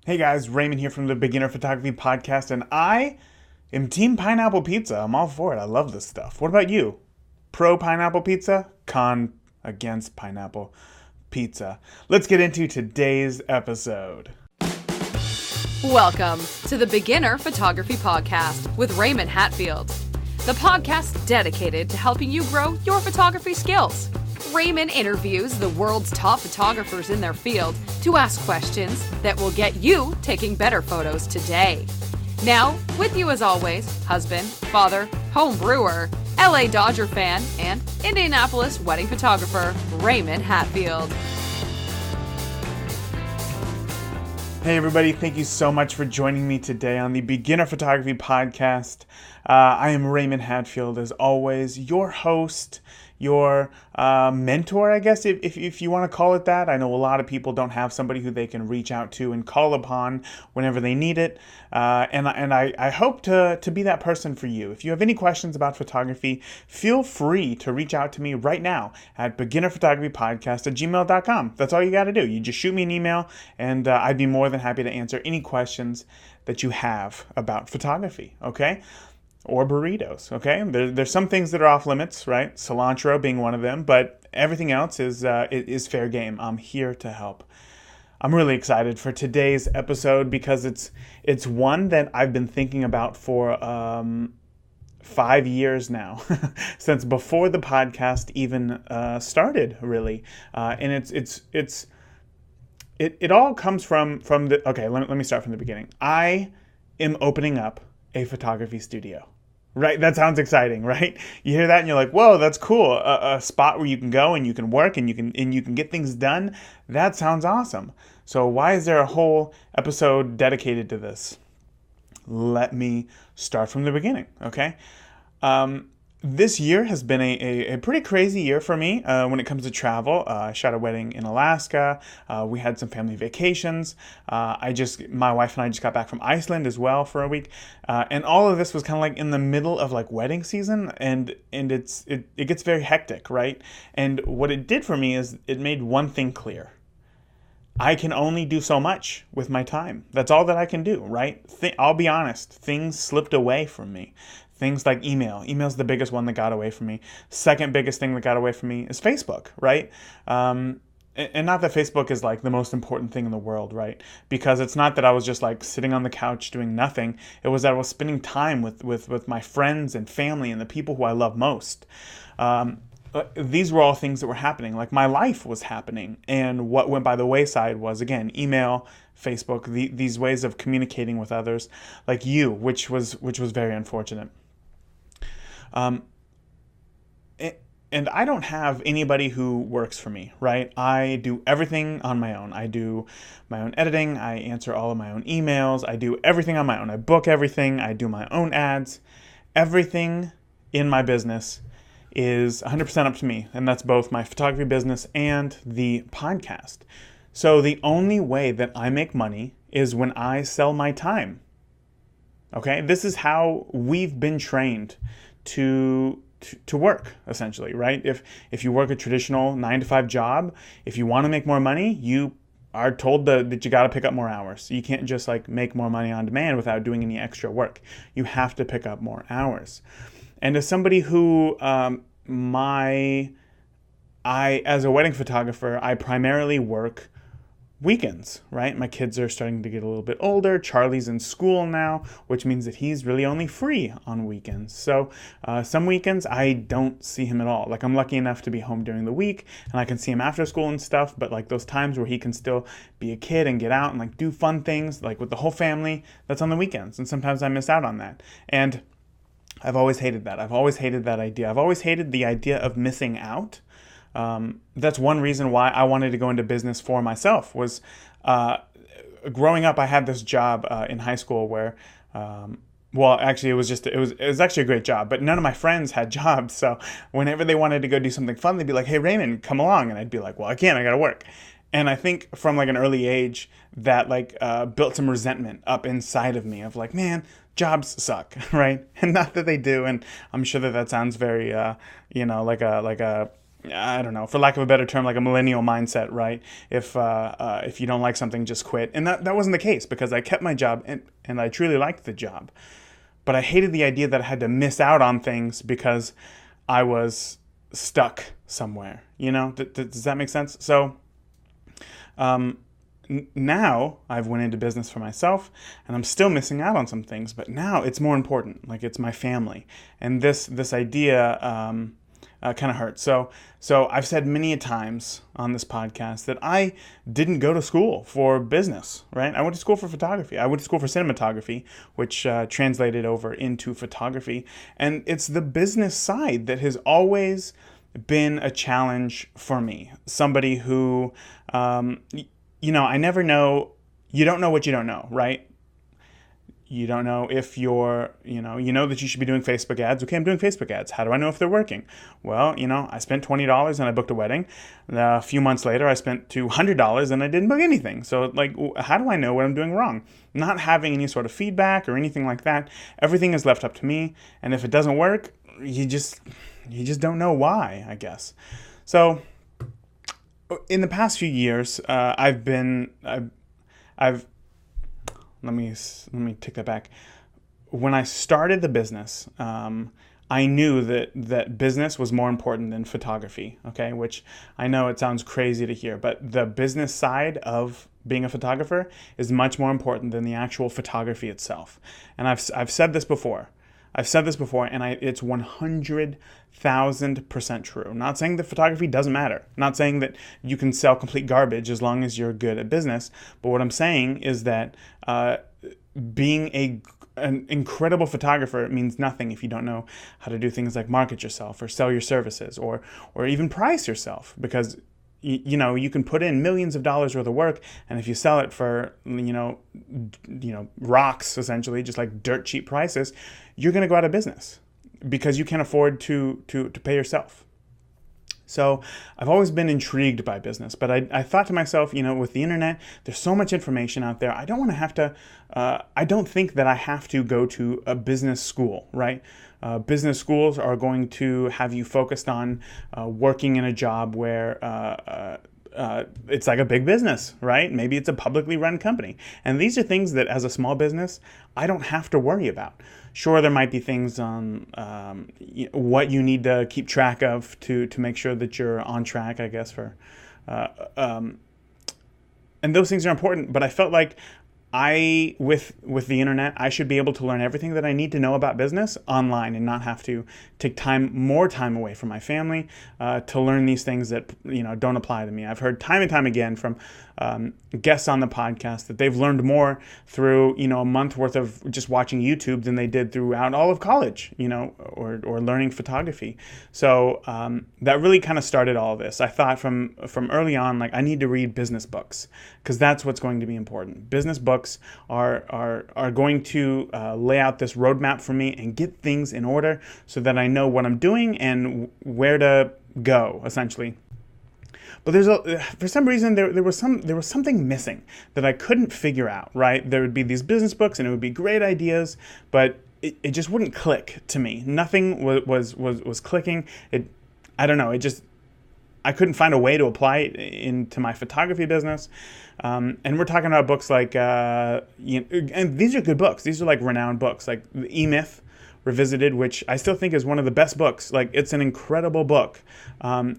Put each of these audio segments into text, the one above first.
Hey guys, Raymond here from the Beginner Photography Podcast, and I am Team Pineapple Pizza. I'm all for it. I love this stuff. What about you? Pro pineapple pizza? Con against pineapple pizza. Let's get into today's episode. Welcome to the Beginner Photography Podcast with Raymond Hatfield, the podcast dedicated to helping you grow your photography skills. Raymond interviews the world's top photographers in their field to ask questions that will get you taking better photos today. Now, with you as always, husband, father, home brewer, LA Dodger fan, and Indianapolis wedding photographer, Raymond Hatfield. Hey everybody, thank you so much for joining me today on the Beginner Photography Podcast. I am Raymond Hatfield, as always, your host, your mentor, I guess, if you want to call it that. I know a lot of people don't have somebody who they can reach out to and call upon whenever they need it, and I hope to be that person for you. If you have any questions about photography, feel free to reach out to me right now at beginnerphotographypodcast@gmail.com. That's all you got to do. You just shoot me an email, and I'd be more than happy to answer any questions that you have about photography, okay? Or burritos, okay? There's some things that are off limits, right? Cilantro being one of them, but everything else is fair game. I'm here to help. I'm really excited for today's episode because it's one that I've been thinking about for 5 years now, since before the podcast even started, really. And it all comes from the. Okay, let me start from the beginning. I am opening up a photography studio. Right? That sounds exciting, right? You hear that and you're like, whoa, that's cool. A spot where you can go and you can work and you can get things done. That sounds awesome. So why is there a whole episode dedicated to this? Let me start from the beginning, okay? This year has been a pretty crazy year for me when it comes to travel. I shot a wedding in Alaska. We had some family vacations. My wife and I just got back from Iceland as well for a week. And all of this was kind of like in the middle of like wedding season, and it gets very hectic, right? And what it did for me is it made one thing clear. I can only do so much with my time. That's all that I can do, right? I'll be honest, things slipped away from me. Things like email. Email's the biggest one that got away from me. Second biggest thing that got away from me is Facebook, right? And not that Facebook is like the most important thing in the world, right? Because it's not that I was just like sitting on the couch doing nothing. It was that I was spending time with my friends and family and the people who I love most. These were all things that were happening. Like my life was happening. And what went by the wayside was, again, email, Facebook, these ways of communicating with others like you, which was very unfortunate. And I don't have anybody who works for me, right? I do everything on my own. I do my own editing. I answer all of my own emails. I do everything on my own. I book everything. I do my own ads. Everything in my business is 100% up to me. And that's both my photography business and the podcast. So the only way that I make money is when I sell my time. Okay? This is how we've been trained to work, essentially, right? If you work a traditional 9-to-5 job, if you want to make more money, you are told that you got to pick up more hours. You can't just like make more money on demand without doing any extra work. You have to pick up more hours. And as somebody who as a wedding photographer, I primarily work weekends, right? My kids are starting to get a little bit older. Charlie's in school now, which means that he's really only free on weekends. So some weekends I don't see him at all. Like I'm lucky enough to be home during the week and I can see him after school and stuff, but like those times where he can still be a kid and get out and like do fun things like with the whole family, that's on the weekends. And sometimes I miss out on that. And I've always hated that. I've always hated that idea. I've always hated the idea of missing out. That's one reason why I wanted to go into business for myself was growing up. I had this job in high school where, actually it was actually a great job, but none of my friends had jobs. So whenever they wanted to go do something fun, they'd be like, "Hey Raymond, come along," and I'd be like, "Well, I can't. I gotta work." And I think from like an early age that built some resentment up inside of me of like, man, jobs suck, right? And not that they do. And I'm sure that sounds very, like a I don't know, for lack of a better term, like a millennial mindset, right? If you don't like something, just quit. And that wasn't the case, because I kept my job, and I truly liked the job. But I hated the idea that I had to miss out on things because I was stuck somewhere. Does that make sense? So now I've went into business for myself, and I'm still missing out on some things, but now it's more important. Like, it's my family, and this idea kind of hurts. So I've said many a times on this podcast that I didn't go to school for business, right? I went to school for photography. I went to school for cinematography, which translated over into photography, and it's the business side that has always been a challenge for me. Somebody who I never know. You don't know what you don't know, right? You don't know if you're, you know that you should be doing Facebook ads. Okay, I'm doing Facebook ads. How do I know if they're working? Well, I spent $20 and I booked a wedding. A few months later, I spent $200 and I didn't book anything. So, how do I know what I'm doing wrong? Not having any sort of feedback or anything like that. Everything is left up to me. And if it doesn't work, you just don't know why, I guess. So, in the past few years, I've let me take that back. When I started the business, I knew that business was more important than photography. Okay, which I know it sounds crazy to hear, but the business side of being a photographer is much more important than the actual photography itself. And I've said this before. And it's 100,000% true. I'm not saying that photography doesn't matter. I'm not saying that you can sell complete garbage as long as you're good at business. But what I'm saying is that being an incredible photographer means nothing if you don't know how to do things like market yourself or sell your services or even price yourself, because you can put in millions of dollars worth of work, and if you sell it for rocks, essentially just like dirt cheap prices, you're going to go out of business because you can't afford to pay yourself. So I've always been intrigued by business, but I thought to myself, with the internet, there's so much information out there. I don't want to have to, I don't think that I have to go to a business school, right? Business schools are going to have you focused on working in a job where it's like a big business, right? Maybe it's a publicly run company. And these are things that as a small business, I don't have to worry about. Sure, there might be things on what you need to keep track of to make sure that you're on track, I guess, and those things are important. But I felt like with the internet, I should be able to learn everything that I need to know about business online and not have to take more time away from my family to learn these things that don't apply to me. I've heard time and time again from guests on the podcast that they've learned more through a month worth of just watching YouTube than they did throughout all of college, or learning photography. So that really kind of started all of this. I thought from early on, I need to read business books, because that's what's going to be important. Business books are going to lay out this roadmap for me and get things in order so that I know what I'm doing and where to go, essentially. But for some reason there was something missing that I couldn't figure out, right? There would be these business books and it would be great ideas, but it just wouldn't click to me. Nothing was clicking. I don't know. I couldn't find a way to apply it into my photography business. And we're talking about books like, and these are good books. These are renowned books, like the E-Myth Revisited, which I still think is one of the best books. It's an incredible book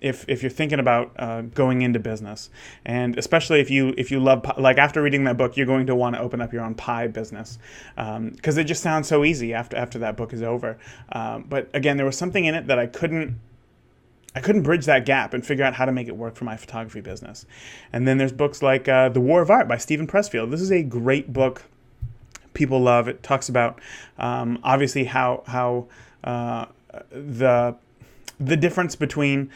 if you're thinking about going into business, and especially if you love, after reading that book, you're going to want to open up your own pie business, because it just sounds so easy after that book is over. But again, there was something in it that I couldn't bridge that gap and figure out how to make it work for my photography business. And then there's books like The War of Art by Stephen Pressfield. This is a great book. People love it. Talks about obviously how the difference between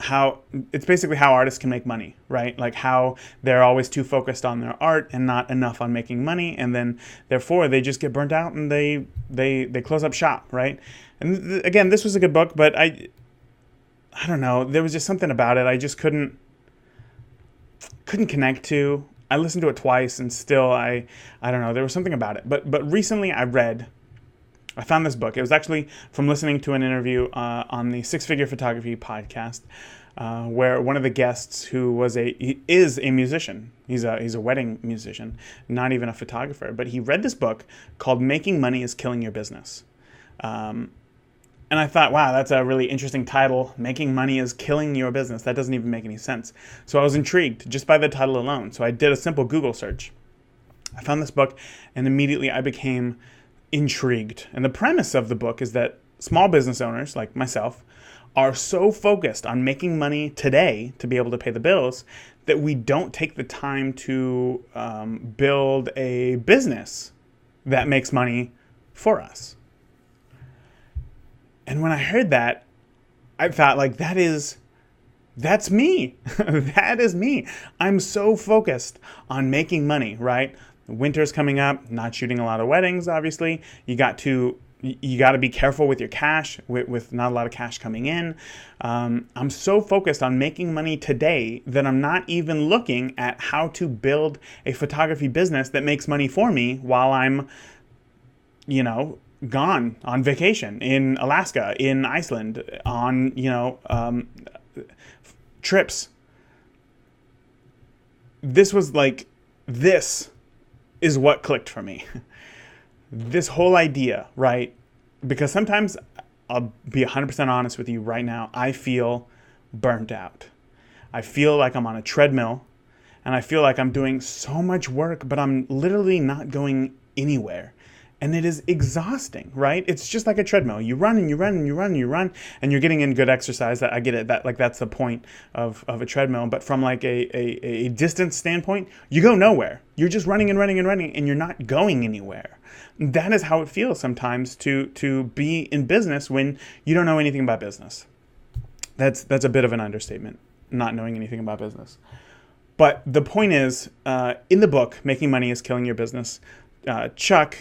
how it's basically how artists can make money, right? How they're always too focused on their art and not enough on making money, and then therefore they just get burnt out and they close up shop, right? And again, this was a good book, but I don't know. There was just something about it I just couldn't connect to. I listened to it twice and still I don't know. There was something about it. But recently I read I found this book. It was actually from listening to an interview on the Six Figure Photography podcast, where one of the guests, who is a musician, he's a wedding musician, not even a photographer, but he read this book called "Making Money is Killing Your Business." And I thought, wow, that's a really interesting title. Making money is killing your business. That doesn't even make any sense. So I was intrigued just by the title alone. So I did a simple Google search. I found this book, and immediately I became intrigued. And the premise of the book is that small business owners like myself are so focused on making money today to be able to pay the bills that we don't take the time to build a business that makes money for us. And when I heard that, I thought, like, that's me. That is me. I'm so focused on making money, right? Winter's coming up, not shooting a lot of weddings, obviously. You got to be careful with your cash, with not a lot of cash coming in. I'm so focused on making money today that I'm not even looking at how to build a photography business that makes money for me while I'm, gone on vacation in Alaska, in Iceland, on, trips. This is what clicked for me. This whole idea, right? Because sometimes, I'll be 100% honest with you right now, I feel burnt out. I feel like I'm on a treadmill, and I feel like I'm doing so much work, but I'm literally not going anywhere. And it is exhausting, right? It's just like a treadmill. You run and you run and you run and you run, and you're getting in good exercise. I get it. That's the point of a treadmill. But from like a distance standpoint, you go nowhere. You're just running and running and running, and you're not going anywhere. That is how it feels sometimes to be in business when you don't know anything about business. That's a bit of an understatement, not knowing anything about business. But the point is, in the book, Making Money is Killing Your Business, Chuck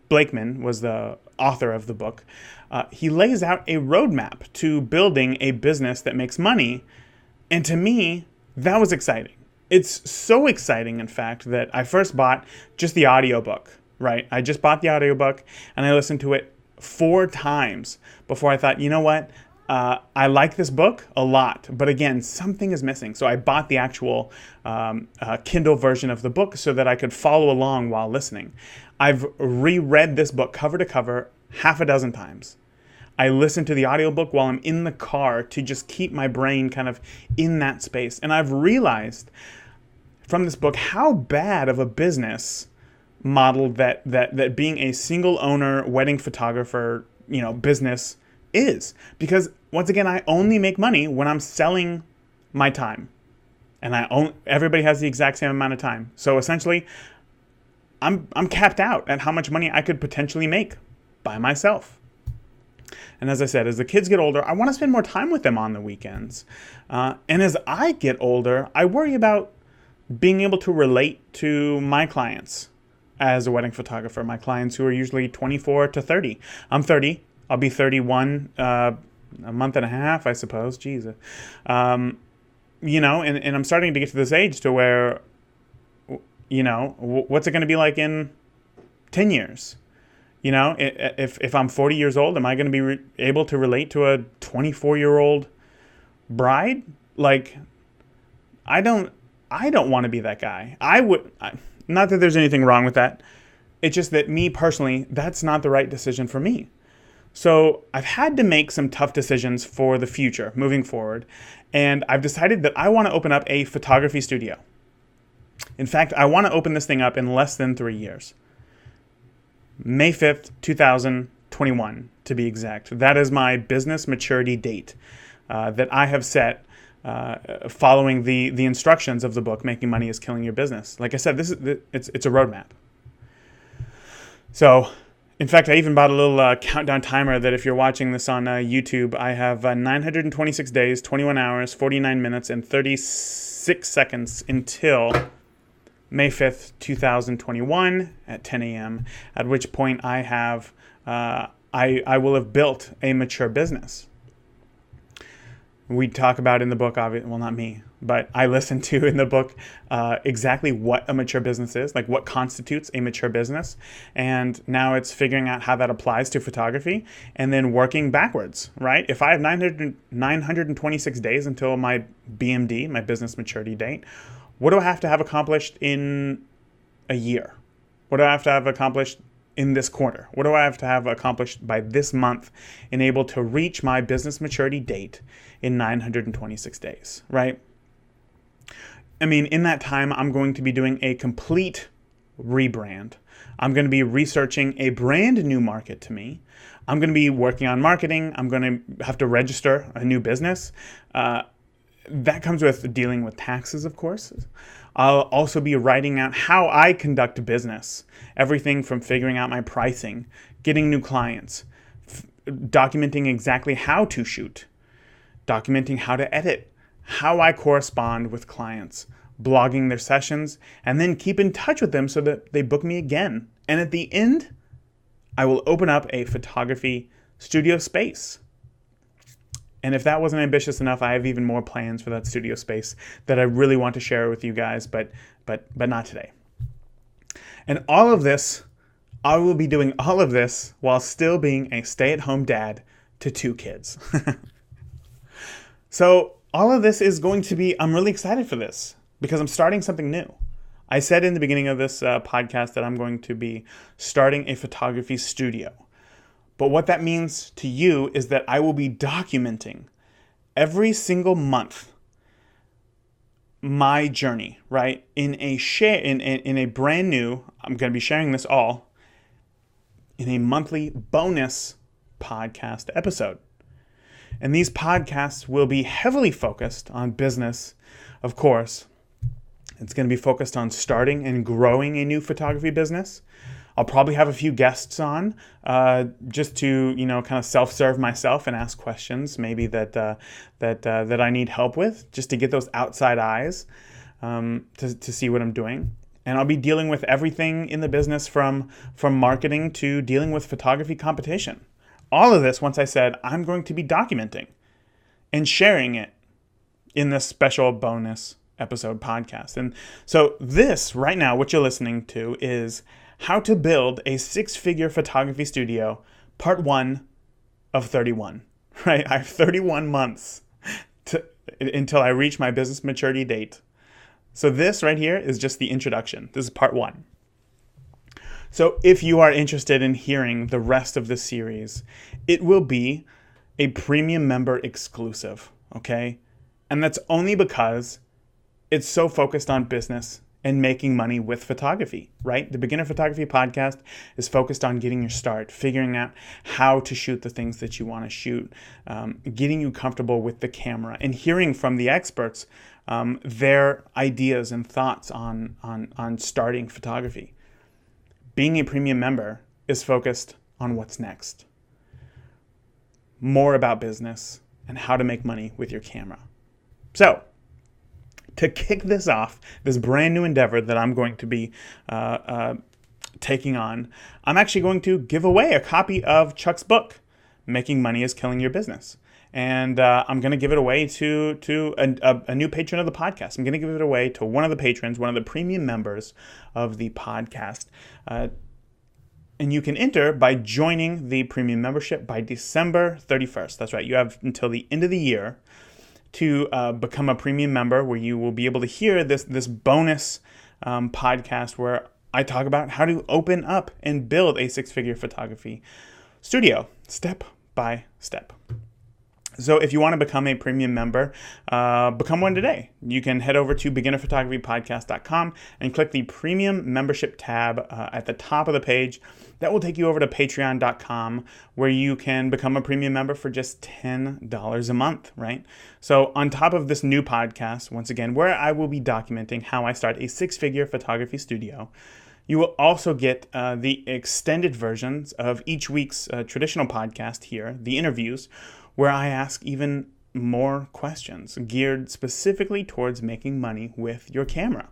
Blakeman was the author of the book. He lays out a roadmap to building a business that makes money. And to me, that was exciting. It's so exciting, in fact, that I first bought just the audiobook, right? I just bought the audiobook and I listened to it 4 times before I thought, you know what? I like this book a lot, but again, something is missing. So I bought the actual Kindle version of the book so that I could follow along while listening. I've reread this book cover to cover 6 times. I listen to the audiobook while I'm in the car to just keep my brain kind of in that space. And I've realized from this book how bad of a business model that being a single owner wedding photographer, business is. Because once again, I only make money when I'm selling my time. And everybody has the exact same amount of time. So essentially, I'm capped out at how much money I could potentially make by myself. And as I said, as the kids get older, I want to spend more time with them on the weekends. And as I get older, I worry about being able to relate to my clients as a wedding photographer, my clients who are usually 24 to 30. I'm 30. I'll be 31 a month and a half, I suppose. Jesus. And I'm starting to get to this age to where, what's it going to be like in 10 years? If I'm 40 years old, am I going to be able to relate to a 24-year-old bride? Like, I don't want to be that guy. Not that there's anything wrong with that. It's just that me personally, that's not the right decision for me. So I've had to make some tough decisions for the future, moving forward. And I've decided that I want to open up a photography studio. In fact, I want to open this thing up in less than 3 years. May 5th, 2021, to be exact. That is my business maturity date that I have set following the instructions of the book, Making Money is Killing Your Business. Like I said, it's a roadmap. So, in fact, I even bought a little countdown timer that if you're watching this on YouTube, I have 926 days, 21 hours, 49 minutes, and 36 seconds until May 5th, 2021 at 10 a.m., at which point I will have built a mature business. We talk about in the book, well, not me, but I listen to in the book exactly what a mature business is, like what constitutes a mature business. And now it's figuring out how that applies to photography and then working backwards, right? If I have 926 days until my BMD, my business maturity date, what do I have to have accomplished in a year? What do I have to have accomplished in this quarter? What do I have to have accomplished by this month and able to reach my business maturity date in 926 days, right? I mean, in that time, I'm going to be doing a complete rebrand. I'm going to be researching a brand new market to me. I'm going to be working on marketing. I'm going to have to register a new business. That comes with dealing with taxes, of course. I'll also be writing out how I conduct business. Everything from figuring out my pricing, getting new clients, documenting exactly how to shoot, documenting how to edit, how I correspond with clients, blogging their sessions, and then keep in touch with them so that they book me again. And at the end, I will open up a photography studio space. And if that wasn't ambitious enough, I have even more plans for that studio space that I really want to share with you guys, but not today. And all of this, I will be doing all of this while still being a stay-at-home dad to 2 kids. So all of this is going to be, I'm really excited for this because I'm starting something new. I said in the beginning of this podcast that I'm going to be starting a photography studio. But what that means to you is that I will be documenting every single month my journey, right? In a brand new, I'm going to be sharing this all in a monthly bonus podcast episode. And these podcasts will be heavily focused on business, of course. It's going to be focused on starting and growing a new photography business. I'll probably have a few guests on just to, kind of self-serve myself and ask questions maybe that I need help with, just to get those outside eyes to see what I'm doing. And I'll be dealing with everything in the business from marketing to dealing with photography competition. All of this, once I said, I'm going to be documenting and sharing it in this special bonus episode podcast. And so this right now, what you're listening to is How to Build a 6-Figure Photography Studio, Part 1 of 31, right? I have 31 months until I reach my business maturity date. So this right here is just the introduction. This is Part 1. So if you are interested in hearing the rest of this series, it will be a premium member exclusive, okay? And that's only because it's so focused on business and making money with photography, right? The Beginner Photography Podcast is focused on getting your start, figuring out how to shoot the things that you want to shoot, getting you comfortable with the camera, and hearing from the experts their ideas and thoughts on starting photography. Being a premium member is focused on what's next. More about business and how to make money with your camera. So, to kick this off, this brand new endeavor that I'm going to be taking on, I'm actually going to give away a copy of Chuck's book, Making Money is Killing Your Business. And I'm going to give it away to a new patron of the podcast. I'm going to give it away to one of the patrons, one of the premium members of the podcast. And you can enter by joining the premium membership by December 31st. That's right. You have until the end of the year to become a premium member, where you will be able to hear this bonus podcast where I talk about how to open up and build a 6-figure photography studio step by step. So if you want to become a premium member, become one today. You can head over to beginnerphotographypodcast.com and click the premium membership tab at the top of the page. That will take you over to patreon.com, where you can become a premium member for just $10 a month, right? So on top of this new podcast, once again, where I will be documenting how I start a 6-figure photography studio, you will also get the extended versions of each week's traditional podcast here, the interviews, where I ask even more questions geared specifically towards making money with your camera.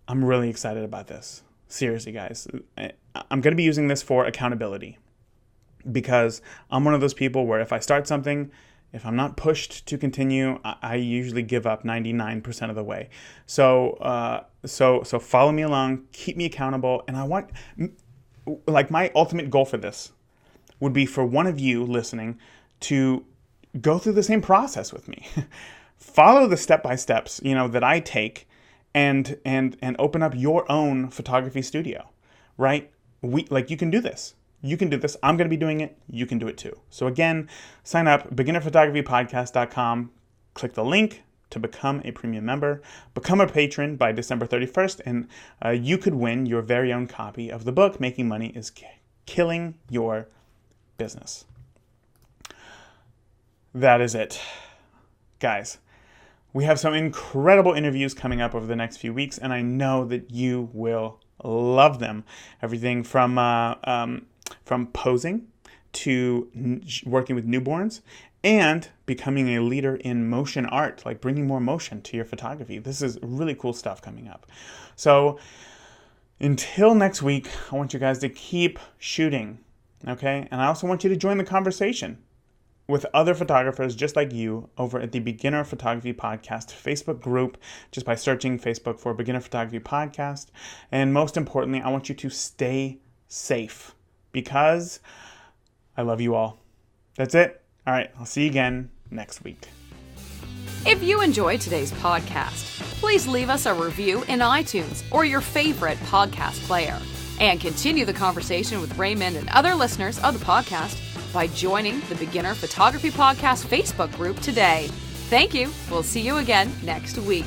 I'm really excited about this. Seriously, guys. I'm going to be using this for accountability, because I'm one of those people where if I start something If I'm not pushed to continue, I usually give up 99% of the way. So follow me along, keep me accountable, and I want, like, my ultimate goal for this would be for one of you listening to go through the same process with me. Follow the step-by-steps, that I take, and open up your own photography studio, right? You can do this. You can do this. I'm going to be doing it. You can do it too. So again, sign up, beginnerphotographypodcast.com. Click the link to become a premium member. Become a patron by December 31st, and you could win your very own copy of the book, Making Money is Killing Your Business. That is it. Guys, we have some incredible interviews coming up over the next few weeks, and I know that you will love them. Everything from posing to working with newborns and becoming a leader in motion art, like bringing more motion to your photography. This is really cool stuff coming up. So until next week, I want you guys to keep shooting, okay? And I also want you to join the conversation with other photographers just like you over at the Beginner Photography Podcast Facebook group, just by searching Facebook for Beginner Photography Podcast. And most importantly, I want you to stay safe because I love you all. That's it. All right, I'll see you again next week. If you enjoyed today's podcast, please leave us a review in iTunes or your favorite podcast player. And continue the conversation with Raymond and other listeners of the podcast by joining the Beginner Photography Podcast Facebook group today. Thank you. We'll see you again next week.